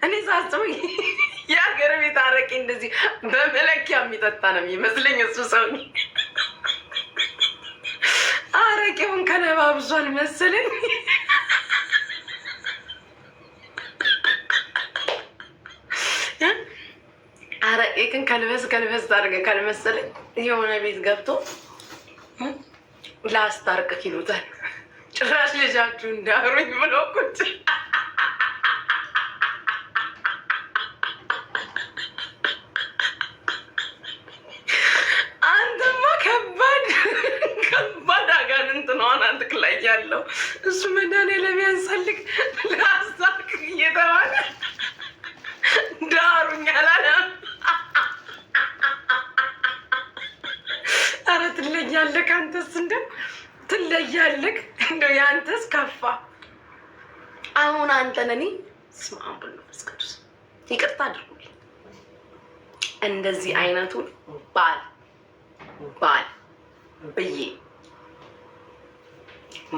እኔ ሳስበው የሀገር ቤት አረቄ እንደዚህ በመለኪያ የሚጠጣ ነው የሚመስለኝ እሱ ሰው። አረቄውን ከነባብሷል መሰለኝ። አረቄ ግን ከልበስ ታደርገ ካልመሰለኝ የሆነ ቤት ገብቶ ላስታርቅህ ይሉታል። ጭራሽ ልጃችሁ እንዳሩኝ ብሎ ቁጭ አንተማ ከባድ አጋንንት ነው አናትክ ላይ ያለው እሱ መድኃኒዓለም ያንሳልክ። ላስታርቅህ እየተባለ ዳሩኝ አላለም። ኧረ ትለያለህ አንተስ፣ እንደው ትለያለህ እንደው ያንተስ ከፋ። አሁን አንተን እኔ ስማ አምብል ነው መስከዱስ ይቅርታ አድርጉልኝ። እንደዚህ አይነቱን ባል ብዬ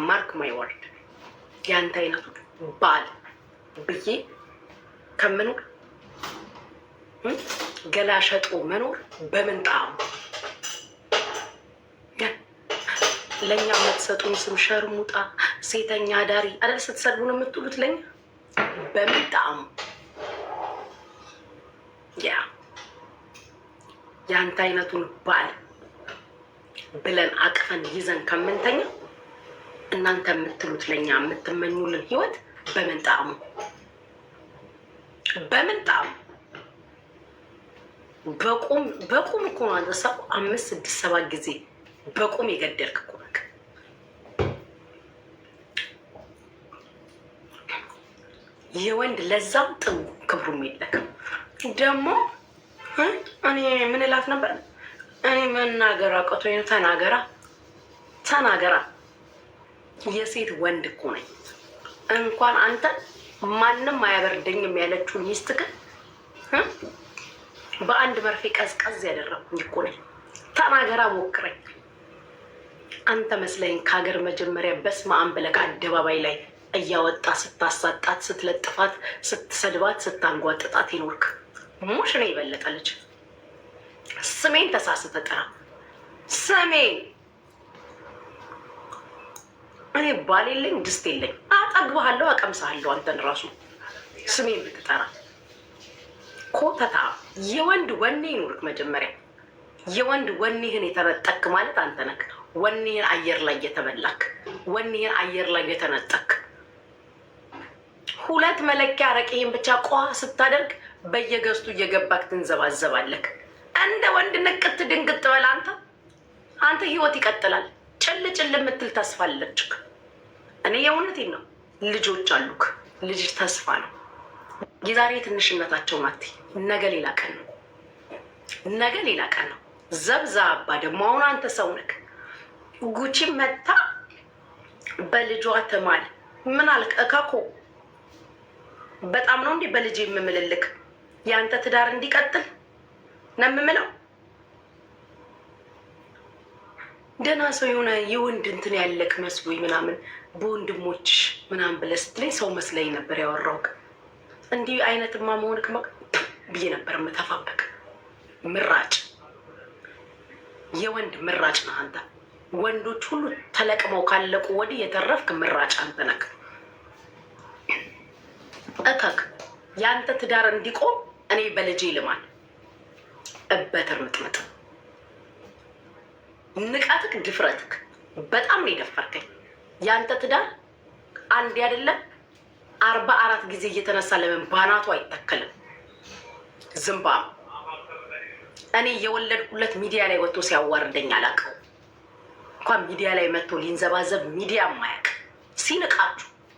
ማርክ ማይ ወርድ ያንተ አይነቱን ባል ብዬ ከምኖር ገላ ሸጦ መኖር በምን ጣዕሙ? ለእኛ የምትሰጡን ስም ሸርሙጣ፣ ሴተኛ አዳሪ አይደል ስትሰድቡ ነው የምትሉት ለኛ። በምን ጣዕሙ? የአንተ አይነቱን ባል ብለን አቅፈን ይዘን ከምንተኛ እናንተ የምትሉት ለኛ የምትመኙልን ህይወት በምን ጣዕሙ? በምን ጣዕሙ? በቁም እኮ ነው አንተ ሰው 5 6 7 ጊዜ በቁም የገደልክ እኮ ነህ። የወንድ ለዛም ጥሩ ክብሩም የለክም። ደግሞ እኔ ምን እላት ነበር? እኔ መናገር አቅቶኝ ተናገራ። የሴት ወንድ እኮ ነኝ። እንኳን አንተ ማንም አያበርደኝም ያለችውን ሚስትክን በአንድ መርፌ ቀዝቀዝ ያደረኩኝ እኮ ነኝ። ተናገራ፣ ሞክረኝ። አንተ መስለኝ ከሀገር መጀመሪያ በስመ አብ ብለህ አደባባይ ላይ እያወጣ ስታሳጣት፣ ስትለጥፋት፣ ስትሰድባት፣ ስታንጓጥጣት ይኖርክ ሙሽ ነው የበለጠልች። ስሜን ተሳስተ ጥራ። ስሜን እኔ ባል የለኝ ድስት የለኝ። አጠግብሃለሁ፣ አቀምሳለሁ። አንተን ራሱ ስሜን ብትጠራ ኮተታ። የወንድ ወኔ ይኖርክ መጀመሪያ። የወንድ ወኔህን የተነጠክ ማለት አንተ ነህ። ወኔህን አየር ላይ የተበላክ፣ ወኔህን አየር ላይ የተነጠክ። 2 መለኪያ አረቄህን ብቻ ቋ ስታደርግ በየገዝቱ እየገባክ ትንዘባዘባለክ። እንደ ወንድ ንቅት ድንግጥ በል አንተ ህይወት ይቀጥላል። ጭል የምትል ተስፋ አለችክ። እኔ የእውነቴን ነው። ልጆች አሉክ። ልጅ ተስፋ ነው። የዛሬ ትንሽነታቸው ማቲ ነገ ሌላ ቀን ነው። ነገ ሌላ ቀን ነው። ዘብዛ አባ ደግሞ አሁን አንተ ሰው ነክ። ጉቺ መታ በልጇ ተማል ምን አልክ? እካኮ በጣም ነው እንዴ በልጅ የምምልልክ? ያንተ ትዳር እንዲቀጥል ነው የምምለው። ደህና ሰው የሆነ የወንድ እንትን ያለክ መስሎኝ ምናምን በወንድሞችሽ ምናምን ብለህ ስትለኝ ሰው መስለኝ ነበር ያወራውክ። እንዲህ አይነትማ መሆንክ ብዬ ነበር የምተፋበክ። ምራጭ፣ የወንድ ምራጭ ነህ አንተ። ወንዶች ሁሉ ተለቅመው ካለቁ ወዲህ የተረፍክ ምራጭ አንተ ነህ። እከክ ያንተ ትዳር እንዲቆም እኔ በልጄ ልማል እበትር ምጥምጥ። ንቃትክ፣ ድፍረትክ በጣም ነው የደፈርከኝ። ያንተ ትዳር አንድ አይደለም 44 ጊዜ እየተነሳ ለምን ባናቱ አይተከልም? ዝምባ እኔ የወለድኩለት ሚዲያ ላይ ወጥቶ ሲያዋርደኝ አላውቅም። እንኳን ሚዲያ ላይ መጥቶ ሊንዘባዘብ ሚዲያ ማያውቅ።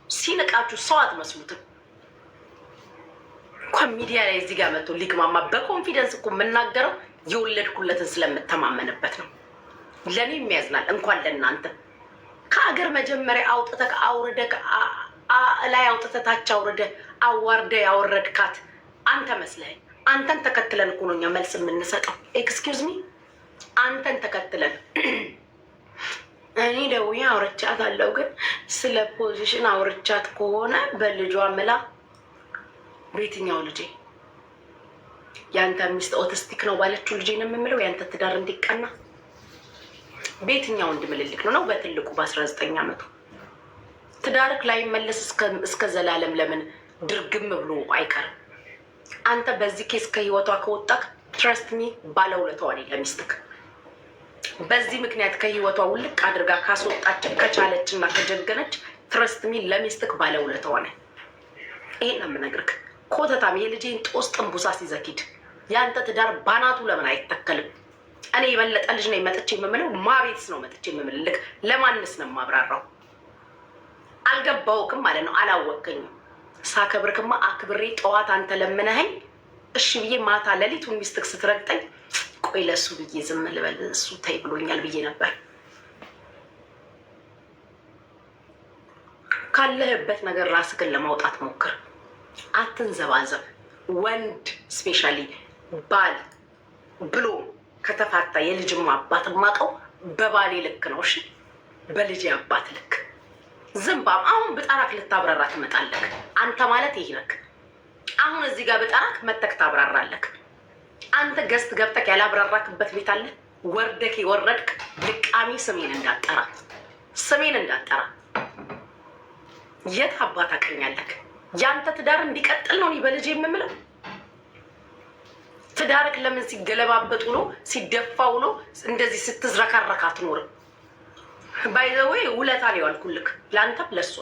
ሲንቃችሁ ሰው አትመስሉትም። እንኳን ሚዲያ ላይ እዚህ ጋር መጥቶ ሊግማማ በኮንፊደንስ እኮ የምናገረው የወለድኩለትን ስለምተማመንበት ነው። ለእኔ የሚያዝናል እንኳን ለእናንተ። ከአገር መጀመሪያ አውጥተህ አውርደህ ላይ አውጥተህ ታች አውርደህ አዋርደህ ያወረድካት አንተ መስለኸኝ። አንተን ተከትለን እኮ ነው እኛ መልስ የምንሰጠው። ኤክስኪውዝ ሚ አንተን ተከትለን እኔ ደውዬ አውርቻት አለው። ግን ስለ ፖዚሽን አውርቻት ከሆነ በልጇ ምላ በየትኛው ልጄ? ያንተ ሚስት ኦቲስቲክ ነው ባለችው ልጄ ነው የምምለው ያንተ ትዳር እንዲቀና? በየትኛው እንድምልልክ ነው? በትልቁ በ19 ዓመቱ ትዳርክ ላይ መለስ እስከ ዘላለም ለምን ድርግም ብሎ አይቀርም? አንተ በዚህ ኬስ ከህይወቷ ከወጣክ ትረስት ሚ ባለውለታዋ ነኝ ለሚስትክ። በዚህ ምክንያት ከህይወቷ ውልቅ አድርጋ ካስወጣች ከቻለች እና ከጀገነች ትረስት ሚ ለሚስትክ ባለውለታዋ ነኝ። ይሄን ነው የምነግርክ። ኮተታም የልጄን ጦስ ጥንቡሳ ሲዘኪድ ያንተ ትዳር ባናቱ ለምን አይተከልም? እኔ የበለጠ ልጅ ነው መጥቼ የምምለው። ማቤትስ ነው መጥቼ የምምልልክ? ለማንስ ነው የማብራራው? አልገባውክም ማለት ነው። አላወቀኝም። ሳከብርክማ አክብሬ ጠዋት አንተ ለምነኸኝ እሺ ብዬ ማታ ሌሊቱን ሚስትክ ስትረግጠኝ ቆይ ለሱ ብዬ ዝም ልበል እሱ ተይ ብሎኛል ብዬ ነበር። ካለህበት ነገር ራስክን ለማውጣት ሞክር። አትንዘባዘብ። ወንድ ስፔሻሊ ባል ብሎ ከተፋታ የልጅም አባት ማቀው በባሌ ልክ ነው። እሺ በልጅ አባት ልክ ዝምባም አሁን ብጠራክ ልታብራራ ትመጣለክ። አንተ ማለት ይሄ ነክ። አሁን እዚህ ጋር ብጠራክ መተክ ታብራራለክ። አንተ ገስት ገብተክ ያላብራራክበት ቤት አለ? ወርደክ የወረድክ ልቃሚ ስሜን እንዳጠራ የት አባት አቀኛለክ? ያንተ ትዳር እንዲቀጥል ነው እኔ በልጅ የምምለው። ትዳርክ ለምን ሲገለባበጥ ውሎ ሲደፋ ውሎ እንደዚህ ስትዝረካረክ አትኖርም? ባይዘዌ ውለታ ነው ያልኩልክ ለአንተም ለሷ።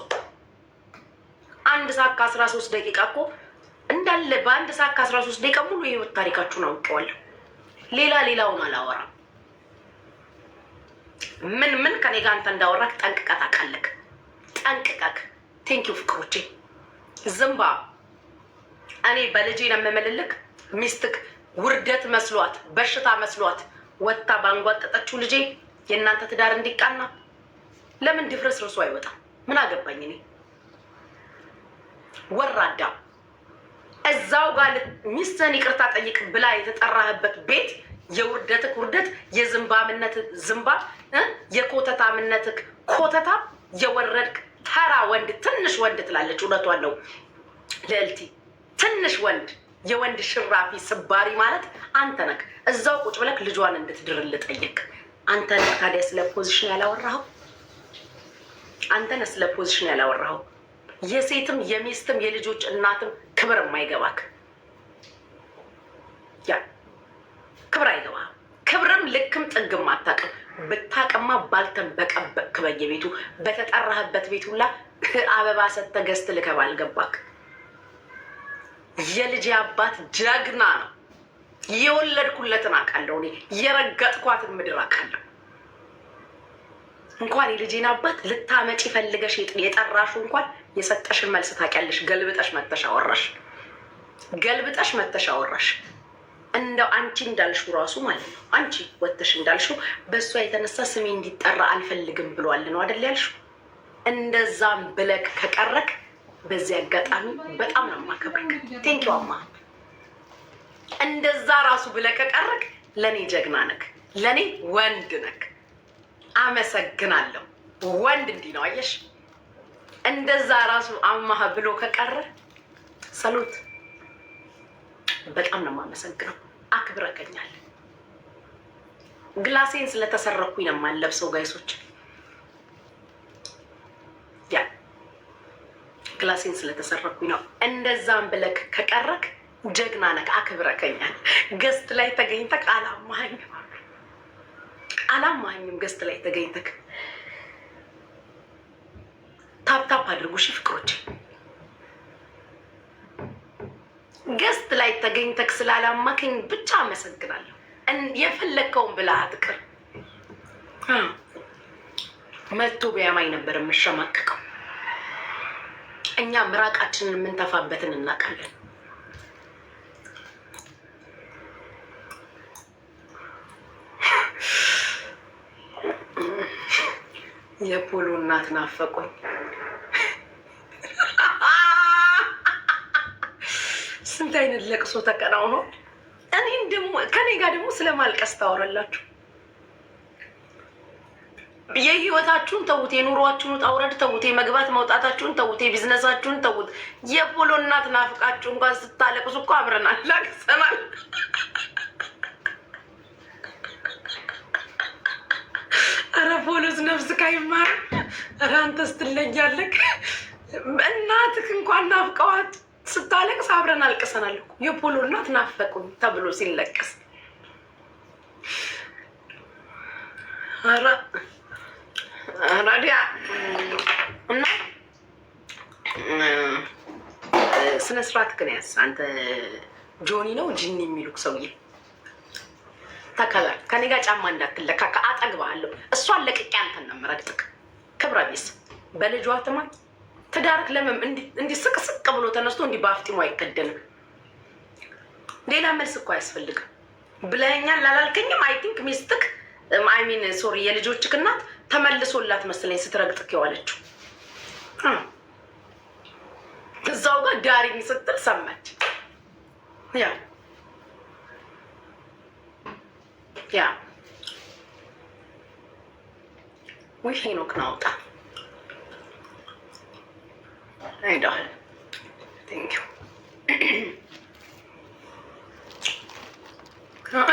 1 ሰዓት ከ13 ደቂቃ እኮ እንዳለ በ1 ሰዓት ከ13 ደቂቃ ሙሉ የህይወት ታሪካችሁን አውቀዋለሁ። ሌላውን አላወራም። ምን ከኔ ጋር አንተ እንዳወራክ ጠንቅቀህ ታውቃለህ። ጠንቅቀህ ቴንኪው ፍቅሮቼ። ዝምባ እኔ በልጄ ነው የምምልልክ። ሚስትክ ውርደት መስሏት በሽታ መስሏት ወጣ ባንጓጠጠችው ልጄ የእናንተ ትዳር እንዲቃና ለምን ድፍረስ ርሱ አይወጣም? ምን አገባኝ እኔ። ወራዳ እዛው ጋር ሚስትህን ይቅርታ ጠይቅ ብላ የተጠራህበት ቤት የውርደትክ ውርደት፣ የዝምባምነት ዝምባ፣ የኮተታምነትክ ኮተታ፣ የወረድክ ተራ ወንድ ትንሽ ወንድ ትላለች። እውነቷን ነው ልዕልቲ። ትንሽ ወንድ የወንድ ሽራፊ ስባሪ ማለት አንተ ነህ። እዛው ቁጭ ብለክ ልጇን እንድትድርል ጠይቅ። አንተ ነህ ታዲያ ስለ ፖዚሽን ያላወራኸው? አንተ ነህ ስለ ፖዚሽን ያላወራኸው? የሴትም የሚስትም የልጆች እናትም ክብር የማይገባክ ያ ክብር አይገባህ። ክብርም ልክም ጥግም አታውቅም። ብታውቅማ ባልተንበቀበቅክ በየቤቱ በተጠራህበት ቤት ሁላ አበባ ሰጥተህ ገዝት ልከህ ባልገባክ። የልጅ አባት ጀግና ነው። የወለድኩለትን አውቃለሁ እኔ። የረገጥኳትን ምድር አውቃለሁ። እንኳን የልጄን አባት ልታመጪ ፈልገሽ የጠራሹ እንኳን የሰጠሽን መልስ ታውቂያለሽ። ገልብጠሽ መተሽ አወራሽ። እንደው አንቺ እንዳልሽው ራሱ ማለት ነው። አንቺ ወጥተሽ እንዳልሽው በእሷ የተነሳ ስሜ እንዲጠራ አልፈልግም ብሏል ነው አይደል ያልሽው? እንደዛም ብለክ ከቀረክ በዚህ አጋጣሚ በጣም ነው የማከብርክ። ቴንኪው አማ። እንደዛ ራሱ ብለህ ከቀረክ ለእኔ ጀግና ነክ፣ ለእኔ ወንድ ነክ። አመሰግናለሁ። ወንድ እንዲህ ነው አየሽ። እንደዛ ራሱ አማህ ብሎ ከቀረ ሰሉት። በጣም ነው የማመሰግነው። አክብረከኛል። ግላሴን ስለተሰረኩኝ ነው የማለብሰው ጋይሶች። ያ ግላሴን ስለተሰረኩኝ ነው። እንደዛም ብለክ ከቀረክ ጀግና ነክ። አክብረከኛል። ገስት ላይ ተገኝተክ አላማኝም። ገስት ላይ ተገኝተክ ታፕታፕ አድርጉ እሺ ፍቅሮቼ። ገስት ላይ ተገኝተክ ስላላማከኝ ብቻ አመሰግናለሁ። የፈለግከውን ብለህ አትቅር። መቶ ቢያማኝ ነበር የምሸማቀቀው። እኛ ምራቃችንን የምንተፋበትን እናውቃለን። የፖሎ እናት ናፈቆኝ። ስንት አይነት ለቅሶ ተቀናውኖ እኔን ደግሞ ከኔ ጋር ደግሞ ስለማልቀስ ታወራላችሁ። የህይወታችሁን ተውት፣ የኑሯችሁን ውጣ ውረድ ተውት፣ የመግባት መውጣታችሁን ተውት፣ የቢዝነሳችሁን ተውት። የፖሎ እናት ናፍቃችሁ እንኳን ስታለቅሱ እኮ አብረን አላቅሰናል። ኧረ ፖሎስ ነፍስ ካይማር። ኧረ አንተስ ትለያለህ። እናትህ እንኳን ናፍቀዋት ስታለቅስ አብረን አልቅሰናል እኮ። የፖሎ እናት ናፈቁኝ ተብሎ ሲለቅስ ራዲያ እና ስነ ስርዓት ግን ያዝ አንተ። ጆኒ ነው ጂኒ የሚሉክ ሰውዬ ተከበር። ከኔ ጋር ጫማ እንዳትለካ አጠግባለሁ። እሷን ለቅቄ አንተን ነው የምረግጥክ። ክብረ ቢስ በልጇ ትማኝ። ትዳርክ ለምን እንዲህ ስቅስቅ ብሎ ተነስቶ እንዲህ በአፍጢሙ አይከደንም? ሌላ መልስ እኮ አያስፈልግም። ብለኸኛል ላላልከኝም አይ ቲንክ ሚስትክ አይሚን ሶሪ የልጆችክ እናት ተመልሶላት መሰለኝ ስትረግጥክ የዋለችው። እዛው ጋር ዳሪኝ ስትል ሰማች። ያ ወይ ሄኖክ ናውጣ አይዳል ቴንክ ዩ።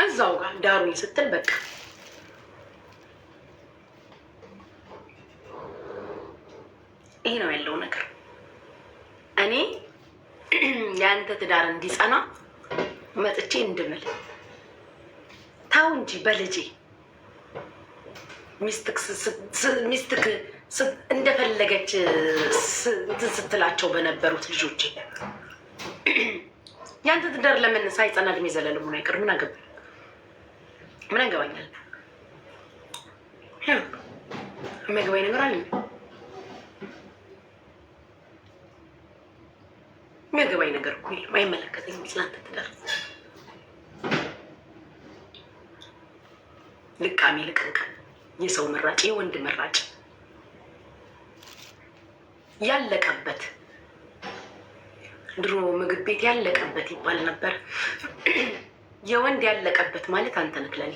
እዛው ጋር ዳሩኝ ስትል በቃ ይሄ ነው ያለው ነገር። እኔ የአንተ ትዳር እንዲጸና መጥቼ እንድምል ታው እንጂ በልጄ ሚስትክ እንደፈለገች ስትላቸው በነበሩት ልጆቼ ያንተ ትዳር ለምን ሳይጸና እድሜ ዘለልም ሆነ አይቀር? ምን አገባኝ? ምን አገባኛል? የሚያገባኝ ነገር አለ? የሚያገባኝ ነገር እኮ የለም። አይመለከተኝም ስላንተ ትዳር። ልቃሚ ልቅንቅን፣ የሰው መራጭ፣ የወንድ መራጭ ያለቀበት ድሮ ምግብ ቤት ያለቀበት ይባል ነበር። የወንድ ያለቀበት ማለት አንተ ነህ ለኔ።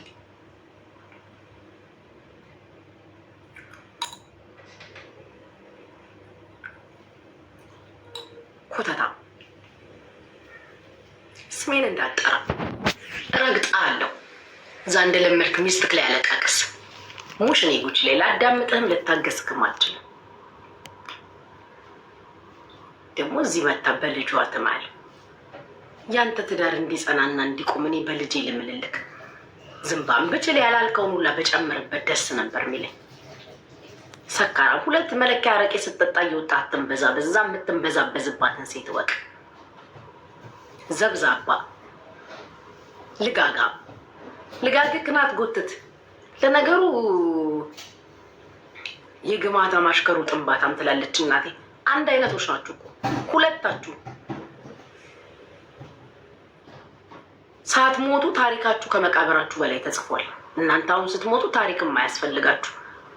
ኮተታ ስሜን እንዳጠራ ረግጣ አለው። እዛ እንደለመድክ ሚስትክ ላይ ያለቃቅስ ሙሽ እኔ ጉች ላይ ላዳምጥህም ልታገስክም አልችልም። ደግሞ እዚህ መታ በልጇ ትማል። ያንተ ትዳር እንዲጸናና እንዲቆም እኔ በልጄ ልምልልክ። ዝምባም ብችል ያላልከውን ሁላ በጨምርበት ደስ ነበር የሚለኝ። ሰካራ ሁለት መለኪያ አረቄ ስትጠጣ እየወጣ አትንበዛበዝ። እዛ የምትንበዛበዝባትን ሴት ወቅ ዘብዛባ ልጋግ ክናት ጎትት። ለነገሩ የግማታ ማሽከሩ ጥንባታም ትላለች እናቴ። አንድ አይነቶች ናችሁ እኮ ሁለታችሁ። ሳትሞቱ ታሪካችሁ ከመቃብራችሁ በላይ ተጽፏል። እናንተ አሁን ስትሞቱ ታሪክም አያስፈልጋችሁ።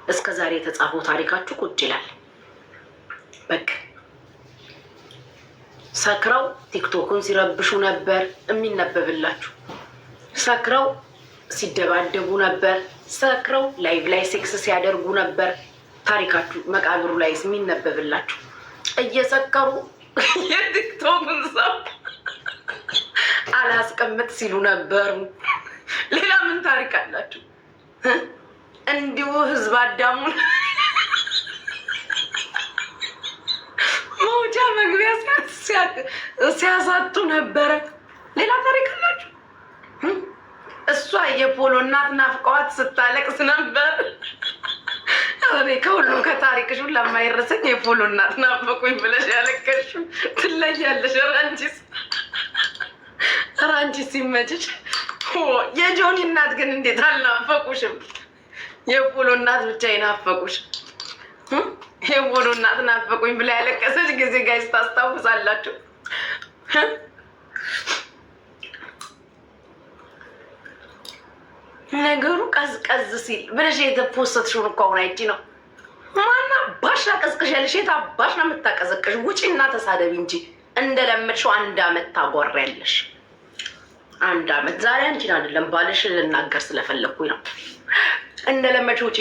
እስከ ዛሬ የተጻፈው ታሪካችሁ ቁጭ ይላል። በቃ ሰክረው ቲክቶክን ሲረብሹ ነበር የሚነበብላችሁ። ሰክረው ሲደባደቡ ነበር። ሰክረው ላይቭ ላይ ሴክስ ሲያደርጉ ነበር። ታሪካችሁ መቃብሩ ላይ የሚነበብላችሁ። እየሰከሩ የቲክቶክን ሰው አላስቀምጥ ሲሉ ነበሩ። ሌላ ምን ታሪክ አላችሁ? እንዲሁ ህዝብ አዳሙን መውጫ መግቢያ ሲያሳጡ ነበረ። ሌላ ታሪክ አላችሁ? እሷ የፖሎ እናት ናፍቀዋት ስታለቅስ ነበር። እኔ ከሁሉም ከታሪክሽ ሁሉ ለማይረሰኝ የፖሎ እናት ናፈቁኝ ብለሽ ያለቀሽው ትለያለሽ። ራንቺስ ሲመችሽ። የጆኒ እናት ግን እንዴት አልናፈቁሽም? የፖሎ እናት ብቻ ይናፈቁሽ። የፖሎ እናት ናፈቁኝ ብላ ያለቀሰች ጊዜ ጋይስ ታስታውሳላችሁ? ነገሩ ቀዝቀዝ ሲል ብለሽ የተፖሰትሽውን እኮ አሁን አይቼ ነው። ማና ባሽ ቀዝቅሽ ያለሽ የት አባሽ ነው የምታቀዘቅሽ? ውጪና ተሳደቢ እንጂ እንደለመድሽው 1 አመት ታጓሪያለሽ። 1 አመት ዛሬ አንቺን አይደለም ባልሽ ልናገር ስለፈለኩኝ ነው። እንደለመድሽው ውጪ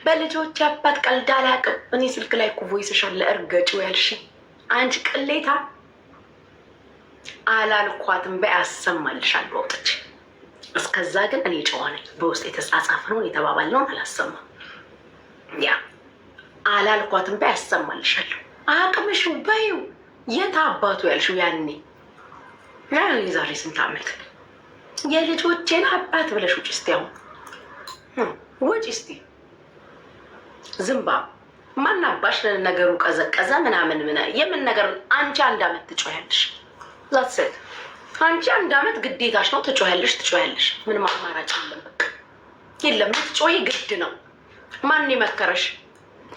በልጆች አባት ቀልድ አላውቅም። እኔ ስልክ ላይ እኮ ቮይስሽ አለ እርገጭው ያልሽ አንቺ ቅሌታ አላልኳትም። በይ አሰማልሻለሁ አውጥቼ። እስከዛ ግን እኔ ጨዋ ነኝ። በውስጥ የተጻጻፍነውን የተባባልነውን አላሰማም። ያ አላልኳትም። በይ አሰማልሻለሁ። አቅምሽ በይው። የት አባቱ ያልሽው ያኔ የዛሬ ስንት ዓመት የልጆቼን አባት ብለሽ ውጭ እስቲ። አሁን ውጭ እስቲ። ዝምባ ማናባሽ ነገሩ ቀዘቀዘ ምናምን የምን ነገር? አንቺ 1 ዓመት ትጮያለሽ። ዛትሰት አንቺ 1 ዓመት ግዴታሽ ነው። ትጮያለሽ። ምንም አማራጭ የለም። በቃ የለም። ልትጮይ ግድ ነው። ማን የመከረሽ?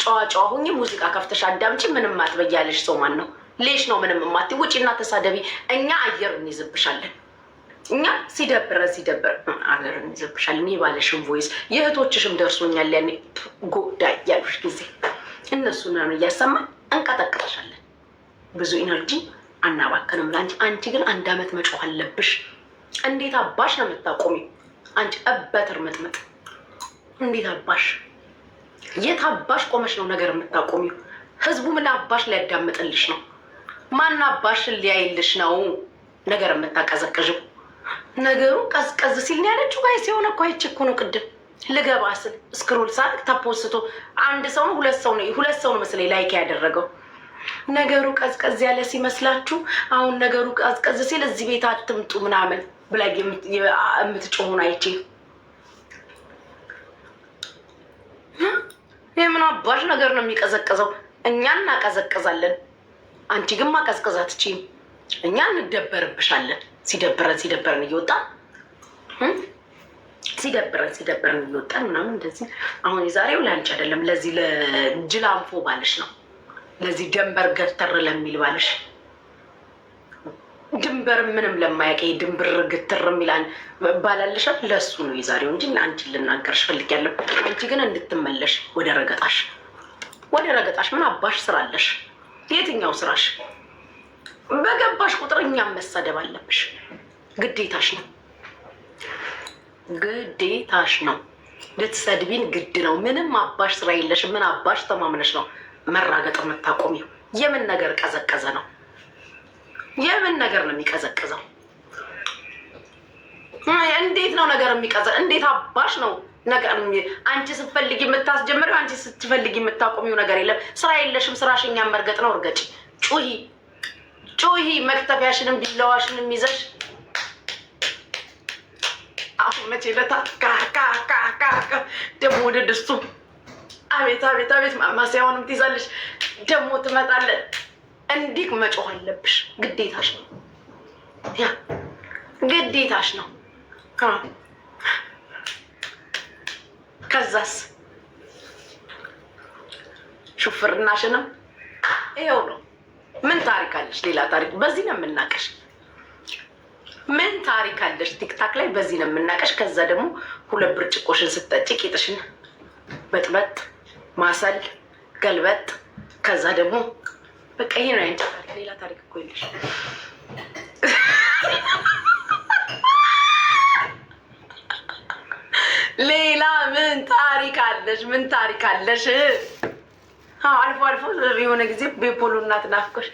ጨዋ ሁኚ፣ ሙዚቃ ከፍተሽ አዳምጪ። ምንም አትበያለሽ። ሰው ማን ነው? ሌሽ ነው ምንም ማት። ውጪና ተሳደቢ። እኛ አየር እንይዝብሻለን። እኛ ሲደብር አገር እንይዝብሻለን። የባለሽን ቮይስ የእህቶችሽም ደርሶኛል። ያኔ ጎዳይ ያሉሽ ጊዜ እነሱን እያሰማን እንቀጠቅጠሻለን። ብዙ ኢነርጂ አናባከንም ላንቺ። አንቺ ግን 1 ዓመት መጮህ አለብሽ። እንዴት አባሽ ነው የምታቆሚው? አንቺ እበትር ምጥምጥ እንዴት አባሽ የት አባሽ ቆመሽ ነው ነገር የምታቆሚው? ህዝቡ ምን አባሽ ሊያዳምጥልሽ ነው? ማን አባሽን ሊያይልሽ ነው ነገር የምታቀዘቅዥው? ነገሩ ቀዝቀዝ ሲል ነው ያለችው። ጋይስ የሆነ እኮ አይቼ እኮ ነው ቅድም ልገባ ስል ስክሮል ሳልክ ተፖስቶ 1 ሰው ነው 2 ሰው ነው መሰለኝ ላይክ ያደረገው። ነገሩ ቀዝቀዝ ያለ ሲመስላችሁ አሁን ነገሩ ቀዝቀዝ ሲል እዚህ ቤት አትምጡ ምናምን ብላ የምትጮሁን አይቼ የምን አባሽ ነገር ነው የሚቀዘቅዘው? እኛ እናቀዘቅዛለን። አንቺ ግን ማቀዝቀዝ አትችይም። እኛ እንደበርብሻለን። ሲደበረን እየወጣን እየወጣን ምናምን እንደዚህ። አሁን የዛሬው ለአንቺ አይደለም፣ ለዚህ ለጅላንፎ ባልሽ ነው። ለዚህ ደንበር ገተር ለሚል ባልሽ ድንበር ምንም ለማያውቅ ድንብር ግትር የሚላን ባላልሻል ለሱ ነው የዛሬው እንጂ አንቺን ልናገርሽ ፈልጊያለሁ። አንቺ ግን እንድትመለሽ ወደ ረገጣሽ ምን አባሽ ስራለሽ? የትኛው ስራሽ? በገባሽ ቁጥር እኛም መሳደብ አለብሽ። ግዴታሽ ነው። ልትሰድቢን ግድ ነው። ምንም አባሽ ስራ የለሽ። ምን አባሽ ተማምነሽ ነው መራገጥ የምታቆሚው? የምን ነገር ቀዘቀዘ ነው? የምን ነገር ነው የሚቀዘቅዘው? እንዴት ነው ነገር የሚቀዘ? እንዴት አባሽ ነው ነገር? አንቺ ስትፈልጊ የምታስጀምሪው፣ አንቺ ስትፈልጊ የምታቆሚው ነገር የለም። ስራ የለሽም። ስራሽ እኛን መርገጥ ነው። እርገጭ፣ ጩሂ፣ መክተፊያሽንም ቢላዋሽንም ይዘሽ አሁን መቼ ለታ ደግሞ ወደ ድስቱ አቤት ማማሲያውንም ትይዛለሽ። ደግሞ ትመጣለን። እንዲህ መጮህ አለብሽ። ግዴታሽ ነው። ከዛስ ሹፍርናሽንም ይኸው ነው። ምን ታሪክ አለሽ? ሌላ ታሪክ በዚህ ነው የምናቀሽ። ምን ታሪክ አለሽ? ቲክታክ ላይ በዚህ ነው የምናቀሽ። ከዛ ደግሞ 2 ብርጭቆሽን ስትጠጪ ቂጥሽን በጥበጥ ማሰል ገልበጥ። ከዛ ደግሞ በቃ ይሄ ነው ያንቺ ታሪክ። ሌላ ታሪክ እኮ የለሽ። ሌላ ምን ታሪክ አለሽ? አልፎ የሆነ ጊዜ ቤፖሎ እናት ናፍቆሽ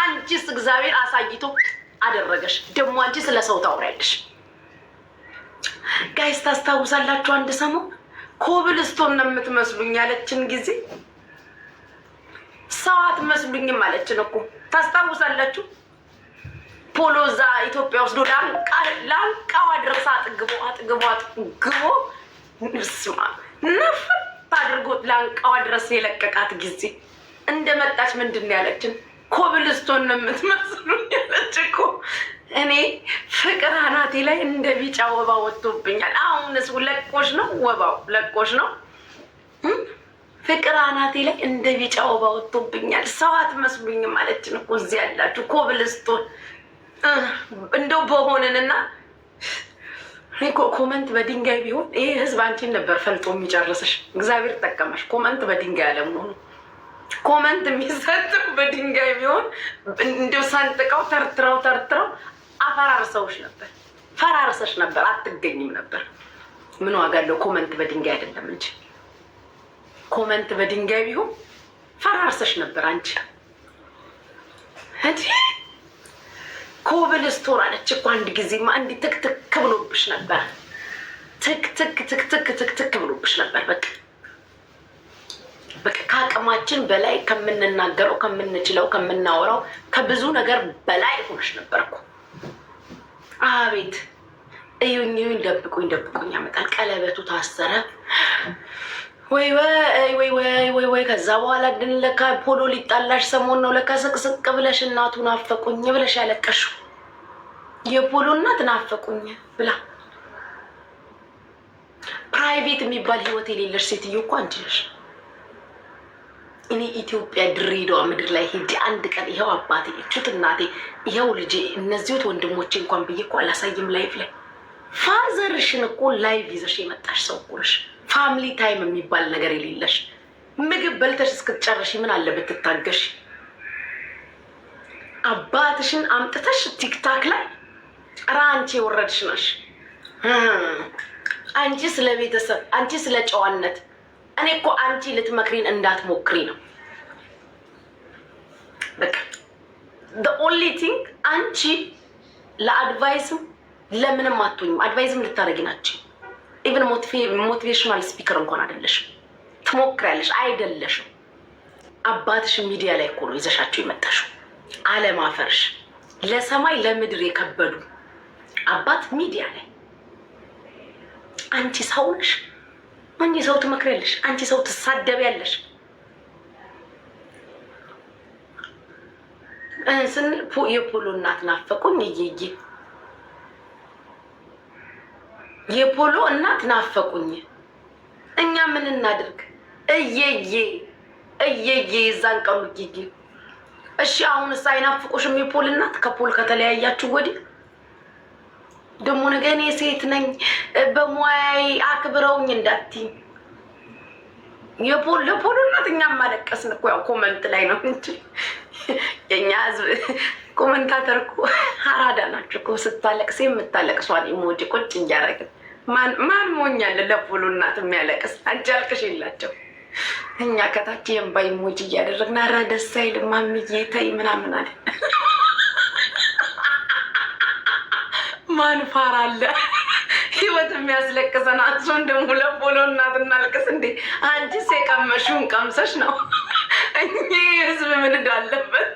አንቺስ እግዚአብሔር አሳይቶ አደረገሽ። ደግሞ አንቺ ስለ ሰው ታወሪያለሽ። ጋይስ ታስታውሳላችሁ? አንድ ሰሞን ኮብልስቶን ነው የምትመስሉኝ ያለችን ጊዜ ሰው አትመስሉኝም አለችን እኮ ታስታውሳላችሁ? ፖሎ እዛ ኢትዮጵያ ውስጥ ላንቃዋ ድረስ አጥግቦ ስማ ነፍት አድርጎት ላንቃዋ ድረስ የለቀቃት ጊዜ እንደመጣች ምንድን ነው ያለችን? ኮብልስቶን ነው የምትመስሉኝ ያለች እኮ። እኔ ፍቅር አናቴ ላይ እንደ ቢጫ ወባ ወጥቶብኛል። አሁንስ ለቆሽ ነው ወባው፣ ለቆሽ ነው። ፍቅር አናቴ ላይ እንደ ቢጫ ወባ ወጥቶብኛል። ሰው አትመስሉኝም አለችን እኮ እዚህ ያላችሁ ኮብልስቶን። እንደው በሆንንና ኮመንት በድንጋይ ቢሆን ይሄ ህዝብ አንቺን ነበር ፈልጦ የሚጨርስሽ። እግዚአብሔር ጠቀመሽ። ኮመንት በድንጋይ አለመሆኑ ኮመንት የሚሰጥው በድንጋይ ቢሆን እንደው ሰንጥቀው ተርትረው አፈራርሰውሽ ነበር። ፈራርሰሽ ነበር፣ አትገኝም ነበር። ምን ዋጋ አለው? ኮመንት በድንጋይ አይደለም እንጂ ኮመንት በድንጋይ ቢሆን ፈራርሰሽ ነበር አንቺ። እንዴ ኮብል ስቶር አለች እኮ አንድ ጊዜማ እንዲህ ትክትክ ብሎብሽ ነበር። ትክ ብሎብሽ ነበር። በቃ ከአቅማችን በላይ ከምንናገረው ከምንችለው ከምናወራው ከብዙ ነገር በላይ ሆነሽ ነበርኩ። አቤት እዩኝ ደብቁኝ ያመጣል። ቀለበቱ ታሰረ። ወይ ከዛ በኋላ ግን ለካ ፖሎ ሊጣላሽ ሰሞን ነው ለካ ስቅስቅ ብለሽ እናቱ ናፈቁኝ ብለሽ ያለቀሽው። የፖሎ እናት ናፈቁኝ ብላ ፕራይቬት የሚባል ህይወት የሌለሽ ሴትዮ እኮ አንቺ ነሽ። እኔ ኢትዮጵያ ድሬዳዋ ምድር ላይ ሄጄ አንድ ቀን ይኸው አባቴ እቹት እናቴ ይኸው ልጄ እነዚህት ወንድሞቼ እንኳን ብዬ እኮ አላሳይም። ላይቭ ላይ ፋዘርሽን እኮ ላይቭ ይዘሽ የመጣሽ ሰው እኮ ነሽ። ፋሚሊ ታይም የሚባል ነገር የሌለሽ ምግብ በልተሽ እስክትጨርሽ ምን አለ ብትታገሽ። አባትሽን አምጥተሽ ቲክታክ ላይ አንቺ የወረድሽ ነሽ። አንቺ ስለ ቤተሰብ አንቺ ስለ ጨዋነት እኔ እኮ አንቺ ልትመክሪን እንዳትሞክሪ ነው በቃ። the only thing አንቺ ለአድቫይስም ለምንም አትሆኝም። አድቫይስም ልታረጊ ናቸው። ኢቭን ሞቲቬሽናል ስፒከር እንኳን አይደለሽም። ትሞክሪያለሽ አይደለሽም። አባትሽ ሚዲያ ላይ እኮ ነው ይዘሻቸው የመጣሽው። አለማፈርሽ ለሰማይ ለምድር የከበዱ አባት ሚዲያ ላይ አንቺ ሰው ነሽ። አንቺ ሰው ትመክሪያለሽ፣ አንቺ ሰው ትሳደቢያለሽ። የፖሎ እናት ናፈቁኝ እየዬ የፖሎ እናት ናፈቁኝ። እኛ ምን እናድርግ? እየዬ የዛን ቀኑ እየዬ። እሺ አሁንስ አይናፍቁሽም የፖል እናት? ከፖል ከተለያያችሁ ወዲህ ደግሞ ነገ እኔ ሴት ነኝ በሙያዬ አክብረውኝ እንዳትይ። ለፖል እናት እኛም ማለቀስን እኮ ያው ኮመንት ላይ ነው እንጂ የኛ ህዝብ ኮመንታተር እኮ አራዳ ናቸው እኮ። ስታለቅስ የምታለቅሷን ኢሞጂ ቁጭ እያደረግን ማን ሞኛለ ለፖል እናት የሚያለቅስ? አንቺ አልቅሽ የላቸው እኛ ከታች የእምባ ኢሞጂ እያደረግን ኧረ ደስ አይልም ማምዬ ተይ ምናምን አለ። ማን ፋራለ ህይወት የሚያስለቅሰን አንሶን ደግሞ ለፖሎ እናት እናልቅስ እንዴ? አንቺስ የቀመሽውን ቀምሰሽ ነው። እኚህ ህዝብ ምን እንዳለበት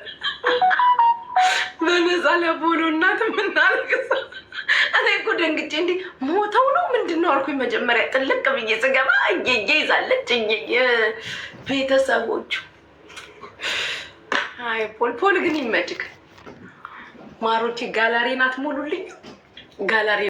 በነፃ ለፖሎ እናት የምናልቅስ። እኔ እኮ ደንግጬ እንዲህ ሞተው ነው ምንድን ነው አልኩኝ። መጀመሪያ ጥልቅ ብዬ ስገባ እየዬ ይዛለች ቤተሰቦቹ። አይ ፖል ግን ይመችክ ማሮቼ። ጋላሪ ናት ሙሉልኝ ጋላሪ